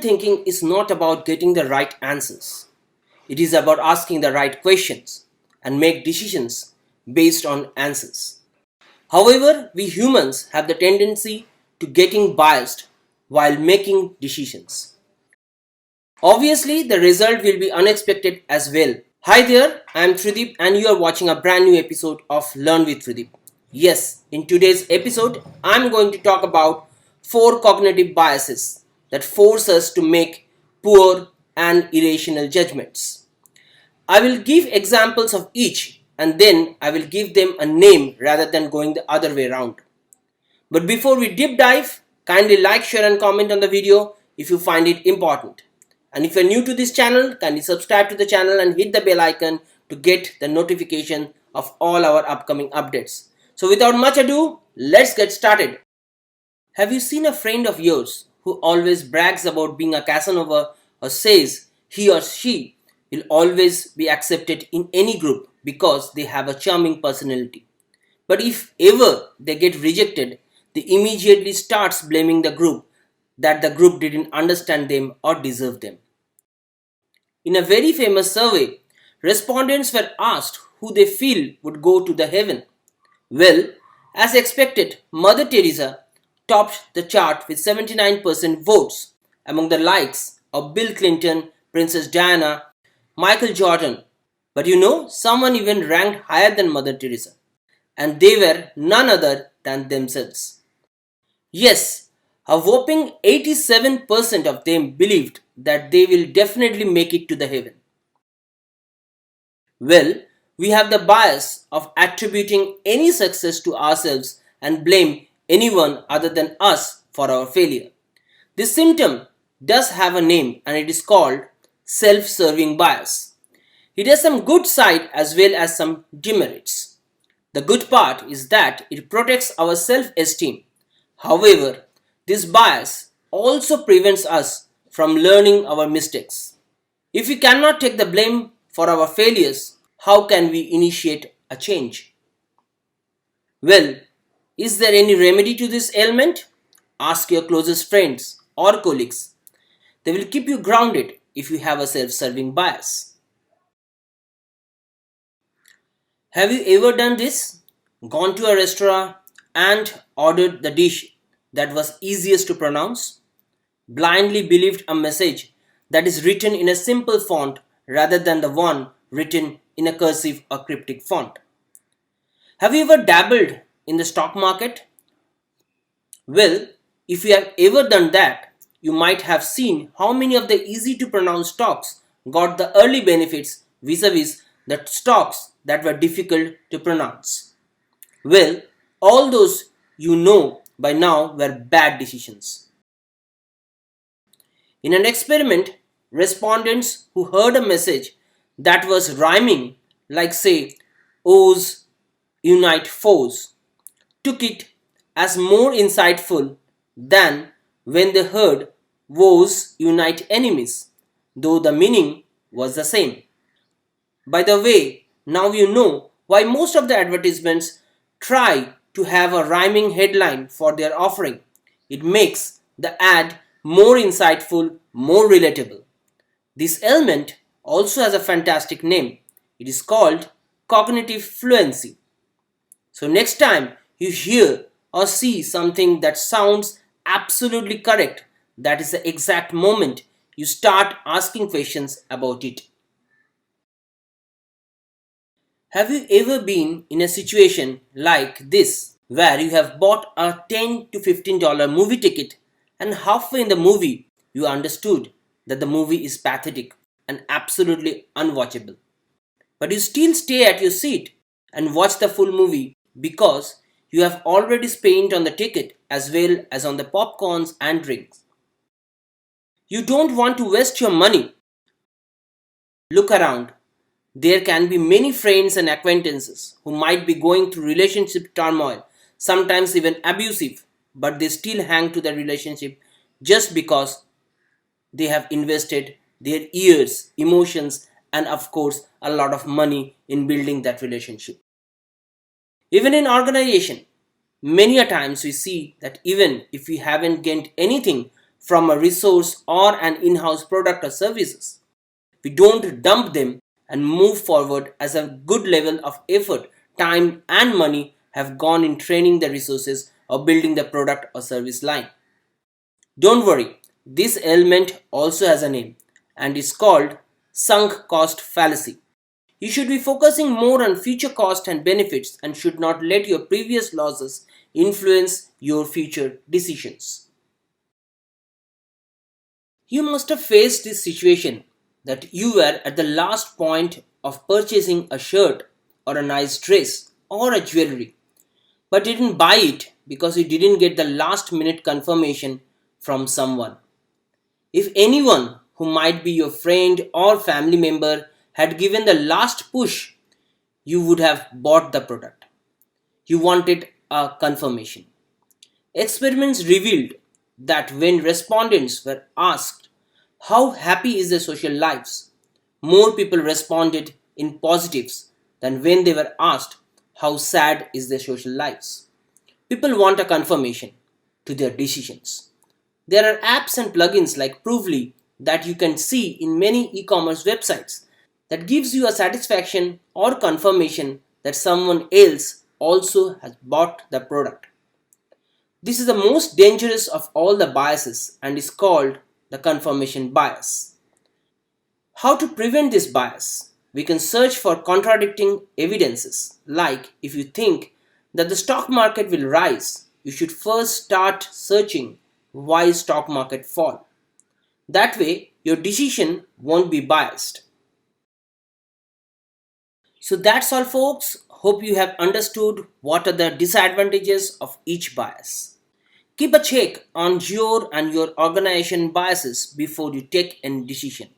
Decision thinking is not about getting the right answers. It is about asking the right questions and make decisions based on answers. However, we humans have the tendency to getting biased while making decisions. Obviously, the result will be unexpected as well. Hi there, I am Tridip and you are watching a brand new episode of Learn with Tridip. Yes, in today's episode, I am going to talk about 4 cognitive biases that force us to make poor and irrational judgments. I will give examples of each and then I will give them a name rather than going the other way around. But before we deep dive, kindly like, share and comment on the video if you find it important. And if you are new to this channel, kindly subscribe to the channel and hit the bell icon to get the notification of all our upcoming updates. So without much ado, let's get started. Have you seen a friend of yours who always brags about being a Casanova or says he or she will always be accepted in any group because they have a charming personality? But if ever they get rejected, they immediately starts blaming the group that the group didn't understand them or deserve them. In a very famous survey, respondents were asked who they feel would go to the heaven. Well, as expected, Mother Teresa topped the chart with 79% votes among the likes of Bill Clinton, Princess Diana, Michael Jordan. But someone even ranked higher than Mother Teresa, and they were none other than themselves. Yes, a whopping 87% of them believed that they will definitely make it to the heaven. Well, we have the bias of attributing any success to ourselves and blame anyone other than us for our failure. This symptom does have a name and it is called self-serving bias. It has some good side as well as some demerits. The good part is that it protects our self-esteem. However, this bias also prevents us from learning our mistakes. If we cannot take the blame for our failures, how can we initiate a change? Well, is there any remedy to this ailment? Ask your closest friends or colleagues. They will keep you grounded if you have a self-serving bias. Have you ever done this? Gone to a restaurant and ordered the dish that was easiest to pronounce? Blindly believed a message that is written in a simple font rather than the one written in a cursive or cryptic font? Have you ever dabbled in the stock market? Well, if you have ever done that, you might have seen how many of the easy to pronounce stocks got the early benefits vis-a-vis the stocks that were difficult to pronounce. Well, all those by now were bad decisions. In an experiment, respondents who heard a message that was rhyming, like say, O's unite foes, took it as more insightful than when they heard woes unite enemies, though the meaning was the same. By the way, now you know why most of the advertisements try to have a rhyming headline for their offering. It makes the ad more insightful, more relatable. This element also has a fantastic name. It is called cognitive fluency. So next time you hear or see something that sounds absolutely correct, that is the exact moment you start asking questions about it. Have you ever been in a situation like this where you have bought a $10 to $15 movie ticket and halfway in the movie you understood that the movie is pathetic and absolutely unwatchable, but you still stay at your seat and watch the full movie because you have already spent on the ticket as well as on the popcorns and drinks? You don't want to waste your money. Look around. There can be many friends and acquaintances who might be going through relationship turmoil, sometimes even abusive, but they still hang to the relationship just because they have invested their years, emotions, and of course a lot of money in building that relationship. Even in organization, many a times we see that even if we haven't gained anything from a resource or an in-house product or services. We don't dump them and move forward as a good level of effort, time and money have gone in training the resources or building the product or service line. Don't worry, this element also has a name and is called sunk cost fallacy. You should be focusing more on future cost and benefits and should not let your previous losses influence your future decisions. You must have faced this situation that you were at the last point of purchasing a shirt or a nice dress or a jewelry but didn't buy it because you didn't get the last minute confirmation from someone. If anyone who might be your friend or family member had given the last push, you would have bought the product. You wanted a confirmation. Experiments revealed that when respondents were asked how happy is their social lives, more people responded in positives than when they were asked how sad is their social lives. People want a confirmation to their decisions. There are apps and plugins like Provely that you can see in many e-commerce websites that gives you a satisfaction or confirmation that someone else also has bought the product. This is the most dangerous of all the biases and is called the confirmation bias. How to prevent this bias? We can search for contradicting evidences, like if you think that the stock market will rise, you should first start searching why stock market fall. That way your decision won't be biased. So that's all folks. Hope you have understood what are the disadvantages of each bias. Keep a check on your and your organization biases before you take any decision.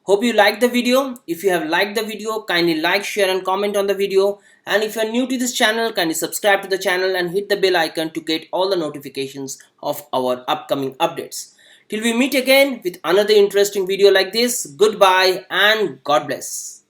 Hope you liked the video. If you have liked the video, kindly like, share and comment on the video. And if you are new to this channel, kindly subscribe to the channel and hit the bell icon to get all the notifications of our upcoming updates. Till we meet again with another interesting video like this, goodbye and God bless.